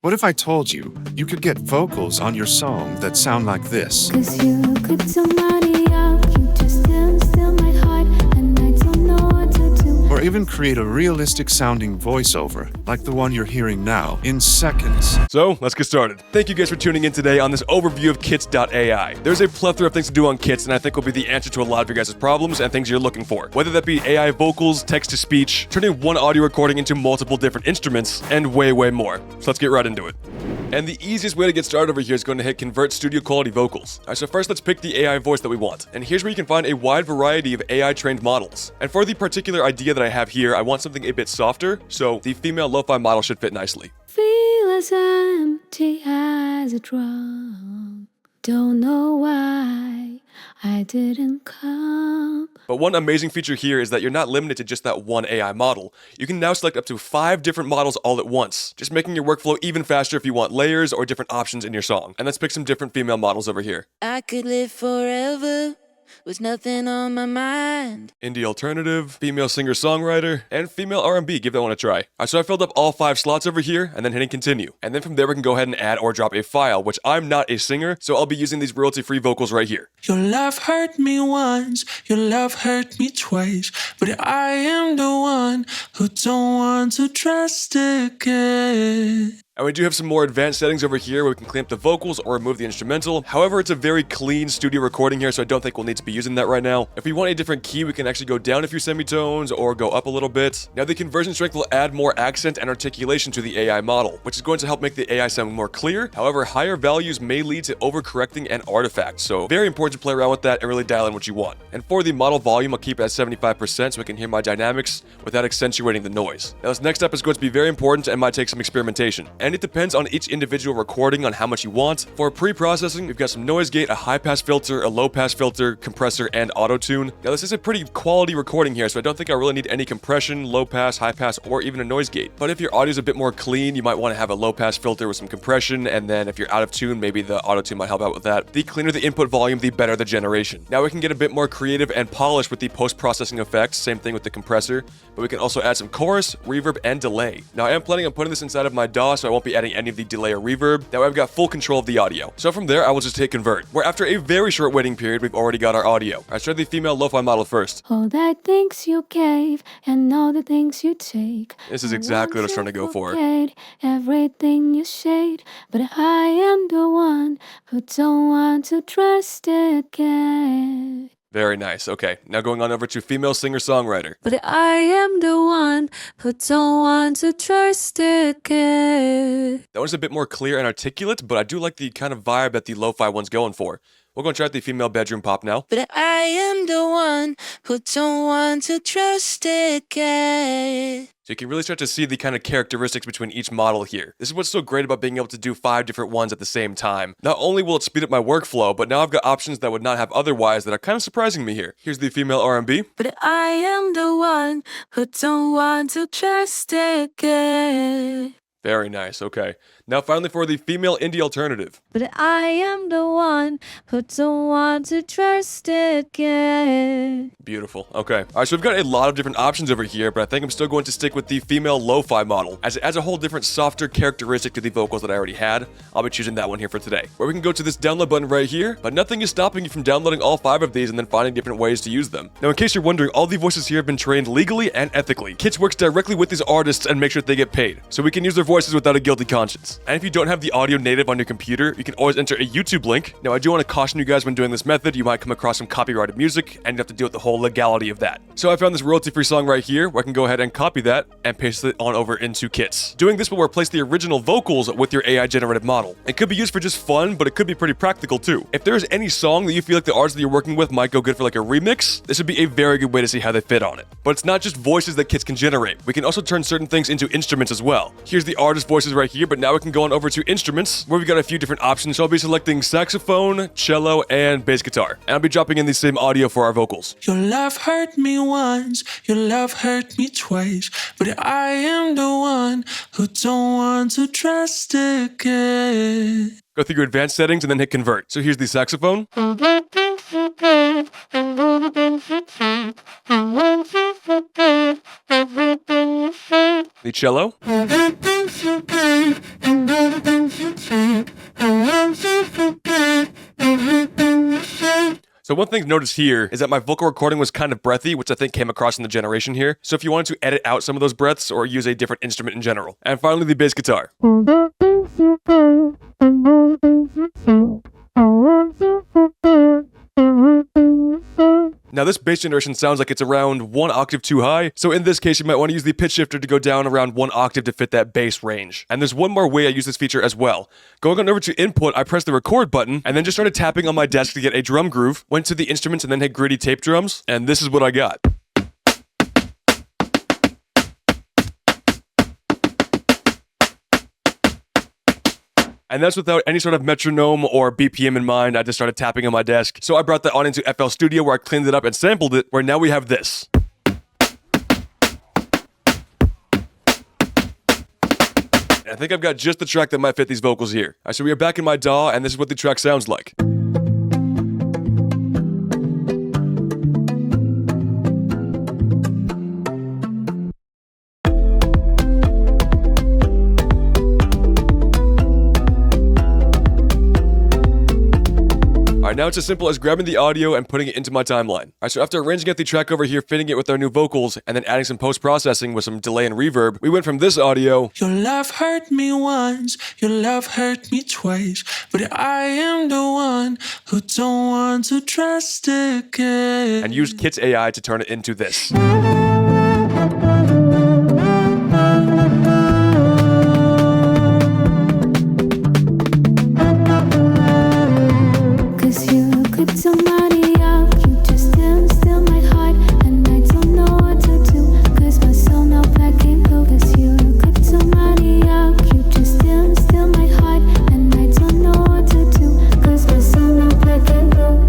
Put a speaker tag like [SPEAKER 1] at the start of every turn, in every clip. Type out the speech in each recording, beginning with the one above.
[SPEAKER 1] What if I told you you could get vocals on your song that sound like this?
[SPEAKER 2] 'Cause you could somebody out, you just still my heart, and I don't know what to do.
[SPEAKER 1] Or even create a realistic sounding voiceover, like the one you're hearing now, in seconds.
[SPEAKER 3] So, let's get started. Thank you guys for tuning in today on this overview of Kits.ai. There's a plethora of things to do on Kits, and I think will be the answer to a lot of your guys' problems and things you're looking for. Whether that be AI vocals, text-to-speech, turning one audio recording into multiple different instruments, and way more. So let's get right into it. And the easiest way to get started over here is going to hit Convert Studio Quality Vocals. Alright, so first let's pick the AI voice that we want. And here's where you can find a wide variety of AI trained models. And for the particular idea that I have here, I want something a bit softer, so the female lo-fi model should fit nicely.
[SPEAKER 2] Feel as empty as a drum. Don't know why I didn't come.
[SPEAKER 3] But one amazing feature here is that you're not limited to just that one AI model. You can now select up to 5 different models all at once, just making your workflow even faster if you want layers or different options in your song. And let's pick some different female models over here.
[SPEAKER 4] I could live forever with nothing on my mind.
[SPEAKER 3] Indie alternative, female singer-songwriter, and female R&B. Give that one a try. Alright, so I filled up all 5 slots over here, and then hitting continue. And then from there we can go ahead and add or drop a file, which I'm not a singer, so I'll be using these royalty-free vocals right here.
[SPEAKER 5] Your love hurt me once, your love hurt me twice, but I am the one who don't want to trust again.
[SPEAKER 3] And we do have some more advanced settings over here where we can clean up the vocals or remove the instrumental. However, it's a very clean studio recording here, so I don't think we'll need to be using that right now. If we want a different key, we can actually go down a few semitones or go up a little bit. Now, the conversion strength will add more accent and articulation to the AI model, which is going to help make the AI sound more clear. However, higher values may lead to overcorrecting and artifacts, so very important to play around with that and really dial in what you want. And for the model volume, I'll keep it at 75% so I can hear my dynamics without accentuating the noise. Now, this next step is going to be very important and might take some experimentation. And it depends on each individual recording on how much you want. For pre-processing, we've got some noise gate, a high-pass filter, a low-pass filter, compressor, and auto-tune. Now, this is a pretty quality recording here, so I don't think I really need any compression, low-pass, high-pass, or even a noise gate. But if your audio is a bit more clean, you might want to have a low-pass filter with some compression, and then if you're out of tune, maybe the auto-tune might help out with that. The cleaner the input volume, the better the generation. Now, we can get a bit more creative and polished with the post-processing effects, same thing with the compressor, but we can also add some chorus, reverb, and delay. Now, I am planning on putting this inside of my DAW, so I won't be adding any of the delay or reverb. That way I've got full control of the audio. So from there, I will just hit convert, where after a very short waiting period, we've already got our audio. I start the female lo-fi model first.
[SPEAKER 2] All the things you gave and all the things you take.
[SPEAKER 3] This is exactly what I was trying to go for.
[SPEAKER 2] Everything you shade, but I am the one who don't want to trust again.
[SPEAKER 3] Very nice. Okay, now going on over to female singer-songwriter.
[SPEAKER 2] But I am the one who don't want to trust again.
[SPEAKER 3] That one's a bit more clear and articulate, but I do like the kind of vibe that the lo-fi one's going for. We're going to try out the female bedroom pop now.
[SPEAKER 4] But I am the one who don't want to trust again.
[SPEAKER 3] So you can really start to see the kind of characteristics between each model here. This is what's so great about being able to do 5 different ones at the same time. Not only will it speed up my workflow, but now I've got options that I would not have otherwise that are kind of surprising me here. Here's the female R&B.
[SPEAKER 4] But I am the one who don't want to trust again.
[SPEAKER 3] Very nice, okay. Now finally for the female indie alternative.
[SPEAKER 2] But I am the one who don't want to trust again.
[SPEAKER 3] Beautiful, okay. Alright, so we've got a lot of different options over here, but I think I'm still going to stick with the female lo-fi model, as it adds a whole different softer characteristic to the vocals that I already had. I'll be choosing that one here for today. Where we can go to this download button right here, but nothing is stopping you from downloading all 5 of these and then finding different ways to use them. Now in case you're wondering, all the voices here have been trained legally and ethically. Kits works directly with these artists and make sure that they get paid, so we can use their voices without a guilty conscience. And if you don't have the audio native on your computer, you can always enter a YouTube link. Now, I do want to caution you guys when doing this method, you might come across some copyrighted music, and you have to deal with the whole legality of that. So I found this royalty-free song right here, where I can go ahead and copy that and paste it on over into Kits. Doing this will replace the original vocals with your AI-generated model. It could be used for just fun, but it could be pretty practical too. If there's any song that you feel like the artist that you're working with might go good for like a remix, this would be a very good way to see how they fit on it. But it's not just voices that Kits can generate. We can also turn certain things into instruments as well. Here's the artist voices right here, but now we can go on over to instruments, where we've got a few different options. So I'll be selecting saxophone, cello, and bass guitar. And I'll be dropping in the same audio for our vocals.
[SPEAKER 5] Your love hurt me once, your love hurt me twice, but I am the one who don't want to trust again.
[SPEAKER 3] Go through your advanced settings and then hit convert. So here's the saxophone. The cello. So one thing to notice here is that my vocal recording was kind of breathy, which I think came across in the generation here. So if you wanted to edit out some of those breaths or use a different instrument in general. And finally, the bass guitar. Now this bass generation sounds like it's around 1 octave too high, so in this case you might want to use the pitch shifter to go down around 1 octave to fit that bass range. And there's one more way I use this feature as well. Going on over to input, I press the record button, and then just started tapping on my desk to get a drum groove, went to the instruments and then hit gritty tape drums, and this is what I got. And that's without any sort of metronome or BPM in mind. I just started tapping on my desk. So I brought that on into FL Studio where I cleaned it up and sampled it, where now we have this. And I think I've got just the track that might fit these vocals here. Alright, so we are back in my DAW, and this is what the track sounds like. Alright, now it's as simple as grabbing the audio and putting it into my timeline. Alright, so after arranging out the track over here, fitting it with our new vocals, and then adding some post-processing with some delay and reverb, we went from this audio.
[SPEAKER 5] Your love hurt me once, your love hurt me twice, but I am the one who don't want to trust again.
[SPEAKER 3] And used Kit's AI to turn it into this.
[SPEAKER 2] Somebody else, you just didn't steal my heart, and I don't know what to do, cause my soul now black and blue. Cause you could somebody else, you just didn't steal my heart, and I don't know what to do, cause my soul now black and blue.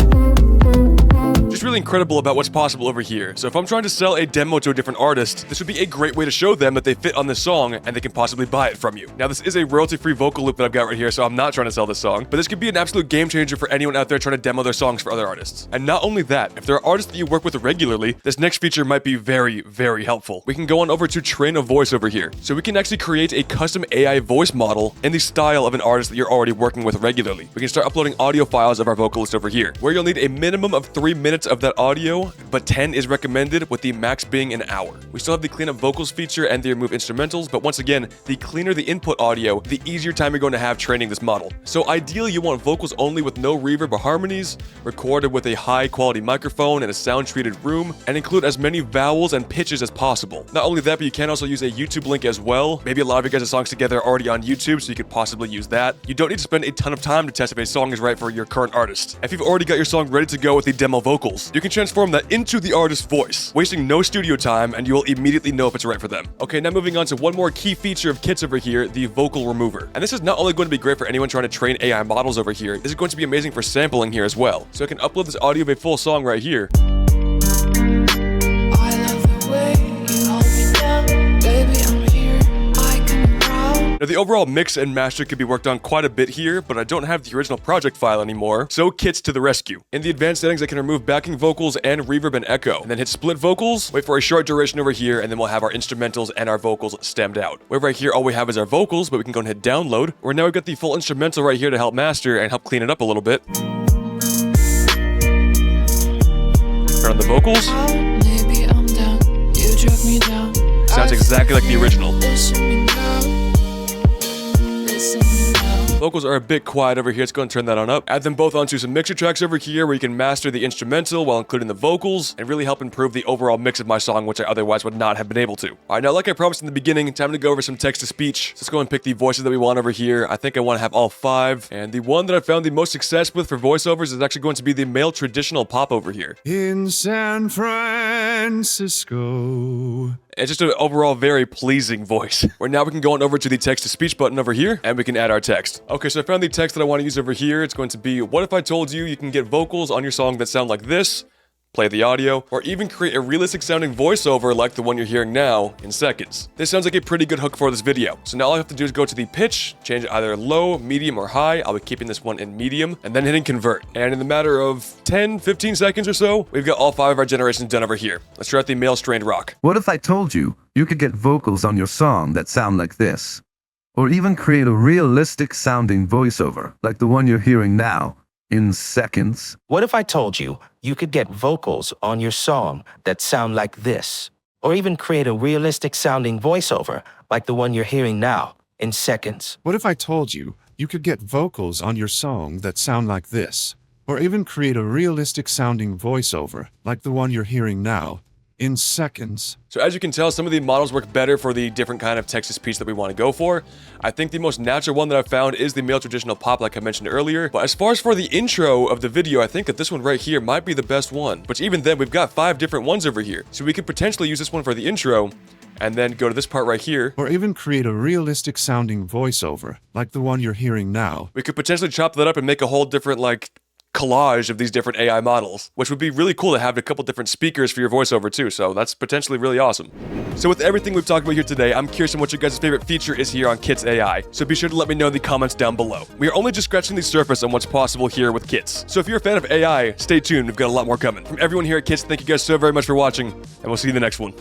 [SPEAKER 3] Just really incredible about what's possible over here. So if I'm trying to sell a demo to a different artist, this would be a great way to show them that they fit on this song and they can possibly buy it from you. Now this is a royalty-free vocal loop that I've got right here, so I'm not trying to sell this song, but this could be an absolute game changer for anyone out there trying to demo their songs for other artists. And not only that, if there are artists that you work with regularly, this next feature might be very, very helpful. We can go on over to train a voice over here. So we can actually create a custom AI voice model in the style of an artist that you're already working with regularly. We can start uploading audio files of our vocalist over here, where you'll need a minimum of 3 minutes of that audio, but 10 is recommended, with the max being an hour. We still have the clean up vocals feature and the remove instrumentals, but once again, the cleaner the input audio, the easier time you're going to have training this model. So ideally you want vocals only with no reverb or harmonies, recorded with a high quality microphone in a sound treated room, and include as many vowels and pitches as possible. Not only that, but you can also use a YouTube link as well. Maybe a lot of your guys' songs together are already on YouTube, so you could possibly use that. You don't need to spend a ton of time to test if a song is right for your current artist. If you've already got your song ready to go with the demo vocals, you can transform that into the artist's voice, wasting no studio time, and you will immediately know if it's right for them. Okay, now moving on to one more key feature of Kit's over here, the vocal remover. And this is not only going to be great for anyone trying to train AI models over here, this is going to be amazing for sampling here as well. So I can upload this audio of a full song right here. Now the overall mix and master could be worked on quite a bit here, but I don't have the original project file anymore, so Kit's to the rescue. In the advanced settings, I can remove backing vocals and reverb and echo, and then hit split vocals, wait for a short duration over here, and then we'll have our instrumentals and our vocals stemmed out. Where right here, all we have is our vocals, but we can go and hit download, where now we've got the full instrumental right here to help master and help clean it up a little bit. Turn on the vocals.
[SPEAKER 4] Maybe I'm down. You drug me down.
[SPEAKER 3] Sounds exactly like the original. Vocals are a bit quiet over here, let's go and turn that on up. Add them both onto some mixer tracks over here where you can master the instrumental while including the vocals and really help improve the overall mix of my song, which I otherwise would not have been able to. Alright, now like I promised in the beginning, time to go over some text-to-speech. So let's go and pick the voices that we want over here. I think I want to have all 5. And the one that I found the most success with for voiceovers is actually going to be the male traditional pop over here.
[SPEAKER 1] In San Francisco.
[SPEAKER 3] It's just an overall very pleasing voice. Where now we can go on over to the text-to-speech button over here, and we can add our text. Okay, so I found the text that I want to use over here. It's going to be, what if I told you you can get vocals on your song that sound like this, play the audio, or even create a realistic sounding voiceover like the one you're hearing now in seconds. This sounds like a pretty good hook for this video. So now all I have to do is go to the pitch, change it either low, medium, or high. I'll be keeping this one in medium, and then hitting convert. And in the matter of 10, 15 seconds or so, we've got all 5 of our generations done over here. Let's try out the male strained rock.
[SPEAKER 6] What if I told you you could get vocals on your song that sound like this? Or even create a realistic sounding voiceover like the one you're hearing now in seconds.
[SPEAKER 7] What if I told you you could get vocals on your song that sound like this? Or even create a realistic sounding voiceover like the one you're hearing now in seconds?
[SPEAKER 1] What if I told you you could get vocals on your song that sound like this? Or even create a realistic sounding voiceover like the one you're hearing now in seconds?
[SPEAKER 3] So as you can tell, some of the models work better for the different kind of text-to-speech that we want to go for. I think the most natural one that I've found is the male traditional pop like I mentioned earlier. But as far as for the intro of the video, I think that this one right here might be the best one. But even then, we've got 5 different ones over here. So we could potentially use this one for the intro and then go to this part right here.
[SPEAKER 1] Or even create a realistic sounding voiceover like the one you're hearing now.
[SPEAKER 3] We could potentially chop that up and make a whole different like collage of these different AI models, which would be really cool to have a couple different speakers for your voiceover too, so that's potentially really awesome. So with everything we've talked about here today, I'm curious on what your guys' favorite feature is here on Kits AI, so be sure to let me know in the comments down below. We are only just scratching the surface on what's possible here with Kits, so if you're a fan of AI, stay tuned, we've got a lot more coming. From everyone here at Kits, thank you guys so very much for watching, and we'll see you in the next one.